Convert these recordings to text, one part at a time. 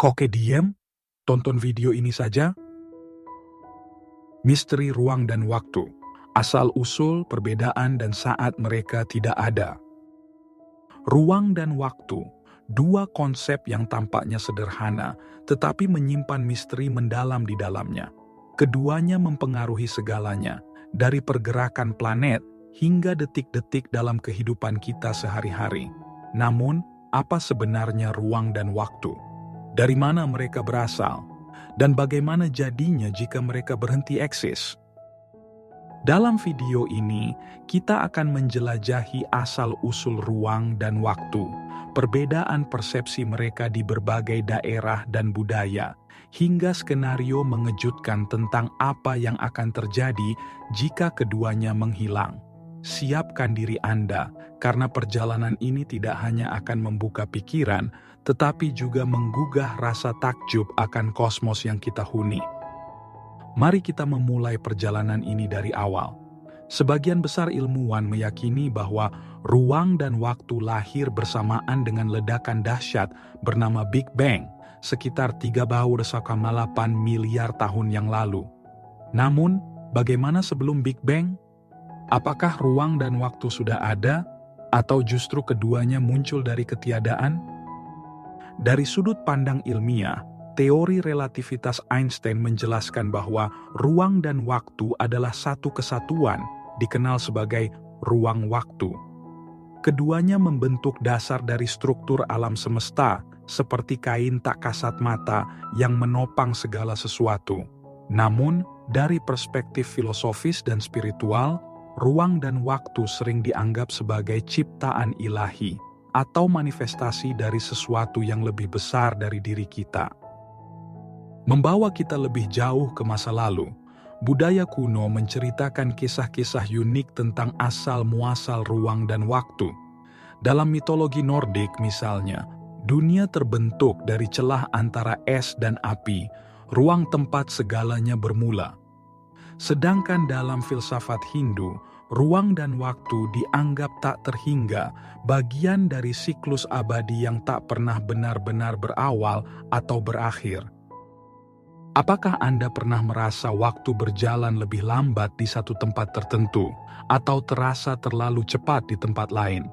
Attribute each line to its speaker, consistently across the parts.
Speaker 1: Koke diem? Tonton video ini saja. Misteri ruang dan waktu. Asal-usul, perbedaan, dan saat mereka tidak ada. Ruang dan waktu, dua konsep yang tampaknya sederhana, tetapi menyimpan misteri mendalam di dalamnya. Keduanya mempengaruhi segalanya, dari pergerakan planet hingga detik-detik dalam kehidupan kita sehari-hari. Namun, apa sebenarnya ruang dan waktu? Dari mana mereka berasal? Dan bagaimana jadinya jika mereka berhenti eksis? Dalam video ini, kita akan menjelajahi asal-usul ruang dan waktu, perbedaan persepsi mereka di berbagai daerah dan budaya, hingga skenario mengejutkan tentang apa yang akan terjadi jika keduanya menghilang. Siapkan diri Anda, karena perjalanan ini tidak hanya akan membuka pikiran, tetapi juga menggugah rasa takjub akan kosmos yang kita huni. Mari kita memulai perjalanan ini dari awal. Sebagian besar ilmuwan meyakini bahwa ruang dan waktu lahir bersamaan dengan ledakan dahsyat bernama Big Bang, sekitar 3,8 miliar tahun yang lalu. Namun, bagaimana sebelum Big Bang? Apakah ruang dan waktu sudah ada, atau justru keduanya muncul dari ketiadaan? Dari sudut pandang ilmiah, teori relativitas Einstein menjelaskan bahwa ruang dan waktu adalah satu kesatuan, dikenal sebagai ruang waktu. Keduanya membentuk dasar dari struktur alam semesta, seperti kain tak kasat mata yang menopang segala sesuatu. Namun, dari perspektif filosofis dan spiritual, ruang dan waktu sering dianggap sebagai ciptaan ilahi atau manifestasi dari sesuatu yang lebih besar dari diri kita. Membawa kita lebih jauh ke masa lalu, budaya kuno menceritakan kisah-kisah unik tentang asal-muasal ruang dan waktu. Dalam mitologi Nordik misalnya, dunia terbentuk dari celah antara es dan api, ruang tempat segalanya bermula. Sedangkan dalam filsafat Hindu, ruang dan waktu dianggap tak terhingga, bagian dari siklus abadi yang tak pernah benar-benar berawal atau berakhir. Apakah Anda pernah merasa waktu berjalan lebih lambat di satu tempat tertentu, atau terasa terlalu cepat di tempat lain?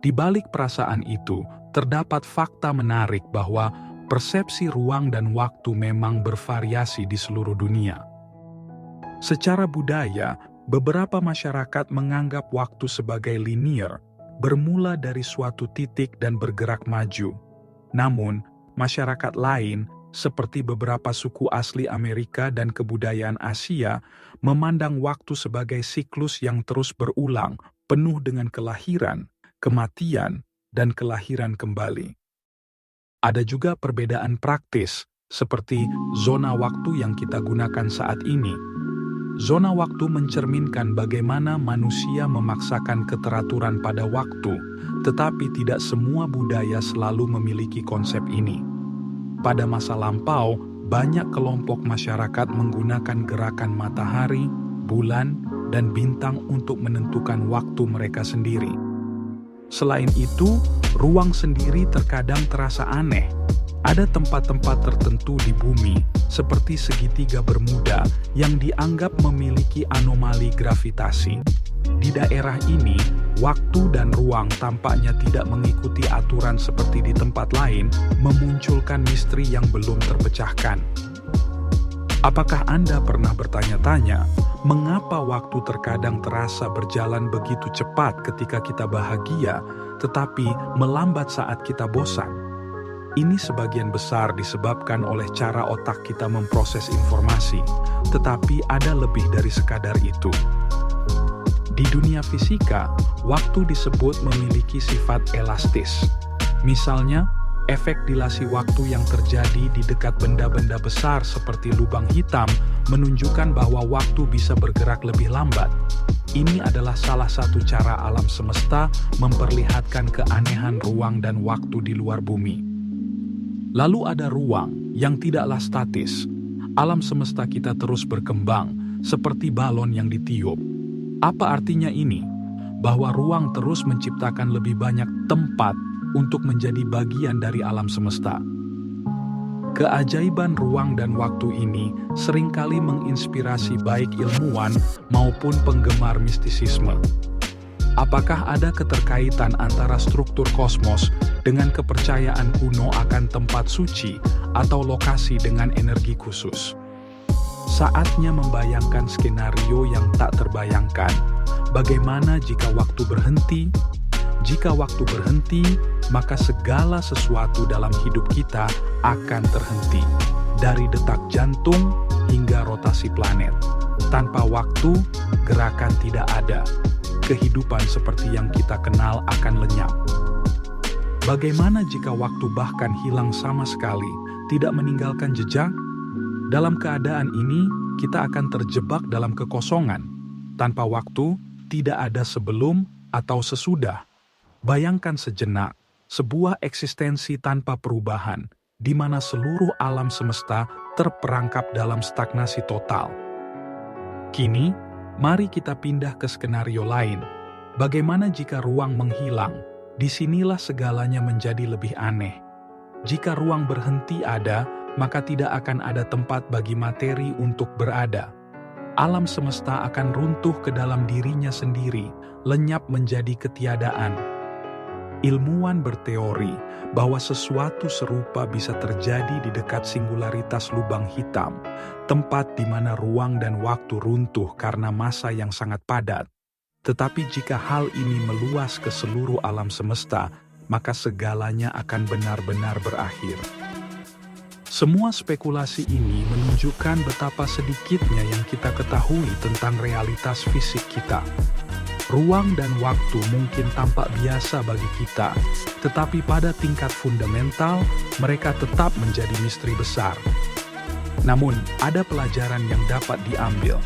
Speaker 1: Di balik perasaan itu, terdapat fakta menarik bahwa persepsi ruang dan waktu memang bervariasi di seluruh dunia. Secara budaya, beberapa masyarakat menganggap waktu sebagai linear, bermula dari suatu titik dan bergerak maju. Namun, masyarakat lain, seperti beberapa suku asli Amerika dan kebudayaan Asia, memandang waktu sebagai siklus yang terus berulang, penuh dengan kelahiran, kematian, dan kelahiran kembali. Ada juga perbedaan praktis, seperti zona waktu yang kita gunakan saat ini. Zona waktu mencerminkan bagaimana manusia memaksakan keteraturan pada waktu, tetapi tidak semua budaya selalu memiliki konsep ini. Pada masa lampau, banyak kelompok masyarakat menggunakan gerakan matahari, bulan, dan bintang untuk menentukan waktu mereka sendiri. Selain itu, ruang sendiri terkadang terasa aneh. Ada tempat-tempat tertentu di bumi, seperti segitiga Bermuda, yang dianggap memiliki anomali gravitasi. Di daerah ini, waktu dan ruang tampaknya tidak mengikuti aturan seperti di tempat lain, memunculkan misteri yang belum terpecahkan. Apakah Anda pernah bertanya-tanya, mengapa waktu terkadang terasa berjalan begitu cepat ketika kita bahagia, tetapi melambat saat kita bosan? Ini sebagian besar disebabkan oleh cara otak kita memproses informasi, tetapi ada lebih dari sekadar itu. Di dunia fisika, waktu disebut memiliki sifat elastis. Misalnya, efek dilasi waktu yang terjadi di dekat benda-benda besar seperti lubang hitam menunjukkan bahwa waktu bisa bergerak lebih lambat. Ini adalah salah satu cara alam semesta memperlihatkan keanehan ruang dan waktu di luar bumi. Lalu ada ruang yang tidaklah statis. Alam semesta kita terus berkembang, seperti balon yang ditiup. Apa artinya ini? Bahwa ruang terus menciptakan lebih banyak tempat untuk menjadi bagian dari alam semesta. Keajaiban ruang dan waktu ini seringkali menginspirasi baik ilmuwan maupun penggemar mistisisme. Apakah ada keterkaitan antara struktur kosmos dengan kepercayaan kuno akan tempat suci atau lokasi dengan energi khusus? Saatnya membayangkan skenario yang tak terbayangkan. Bagaimana jika waktu berhenti? Jika waktu berhenti, maka segala sesuatu dalam hidup kita akan terhenti. Dari detak jantung hingga rotasi planet. Tanpa waktu, gerakan tidak ada. Kehidupan seperti yang kita kenal akan lenyap. Bagaimana jika waktu bahkan hilang sama sekali, tidak meninggalkan jejak? Dalam keadaan ini, kita akan terjebak dalam kekosongan. Tanpa waktu, tidak ada sebelum atau sesudah. Bayangkan sejenak, sebuah eksistensi tanpa perubahan, di mana seluruh alam semesta terperangkap dalam stagnasi total. Kini, mari kita pindah ke skenario lain. Bagaimana jika ruang menghilang? Disinilah segalanya menjadi lebih aneh. Jika ruang berhenti ada, maka tidak akan ada tempat bagi materi untuk berada. Alam semesta akan runtuh ke dalam dirinya sendiri, lenyap menjadi ketiadaan. Ilmuwan berteori bahwa sesuatu serupa bisa terjadi di dekat singularitas lubang hitam, tempat di mana ruang dan waktu runtuh karena massa yang sangat padat. Tetapi jika hal ini meluas ke seluruh alam semesta, maka segalanya akan benar-benar berakhir. Semua spekulasi ini menunjukkan betapa sedikitnya yang kita ketahui tentang realitas fisik kita. Ruang dan waktu mungkin tampak biasa bagi kita, tetapi pada tingkat fundamental, mereka tetap menjadi misteri besar. Namun, ada pelajaran yang dapat diambil.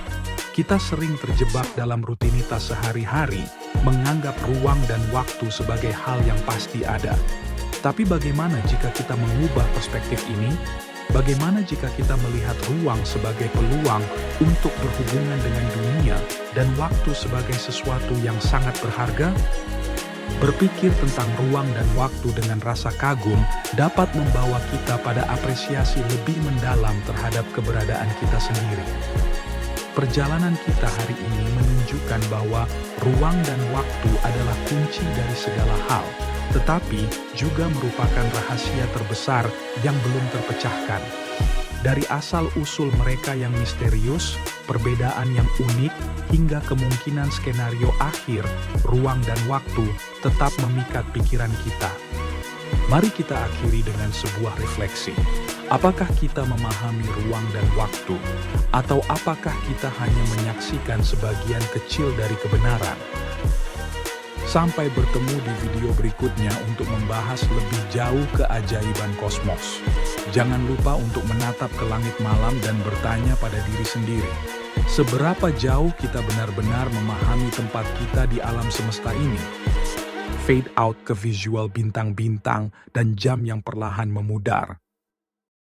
Speaker 1: Kita sering terjebak dalam rutinitas sehari-hari, menganggap ruang dan waktu sebagai hal yang pasti ada. Tapi bagaimana jika kita mengubah perspektif ini? Bagaimana jika kita melihat ruang sebagai peluang untuk berhubungan dengan dunia dan waktu sebagai sesuatu yang sangat berharga? Berpikir tentang ruang dan waktu dengan rasa kagum dapat membawa kita pada apresiasi lebih mendalam terhadap keberadaan kita sendiri. Perjalanan kita hari ini menunjukkan bahwa ruang dan waktu adalah kunci dari segala hal, tetapi juga merupakan rahasia terbesar yang belum terpecahkan. Dari asal-usul mereka yang misterius, perbedaan yang unik, hingga kemungkinan skenario akhir, ruang dan waktu tetap memikat pikiran kita. Mari kita akhiri dengan sebuah refleksi. Apakah kita memahami ruang dan waktu? Atau apakah kita hanya menyaksikan sebagian kecil dari kebenaran? Sampai bertemu di video berikutnya untuk membahas lebih jauh keajaiban kosmos. Jangan lupa untuk menatap ke langit malam dan bertanya pada diri sendiri. Seberapa jauh kita benar-benar memahami tempat kita di alam semesta ini? Fade out ke visual bintang-bintang dan jam yang perlahan memudar.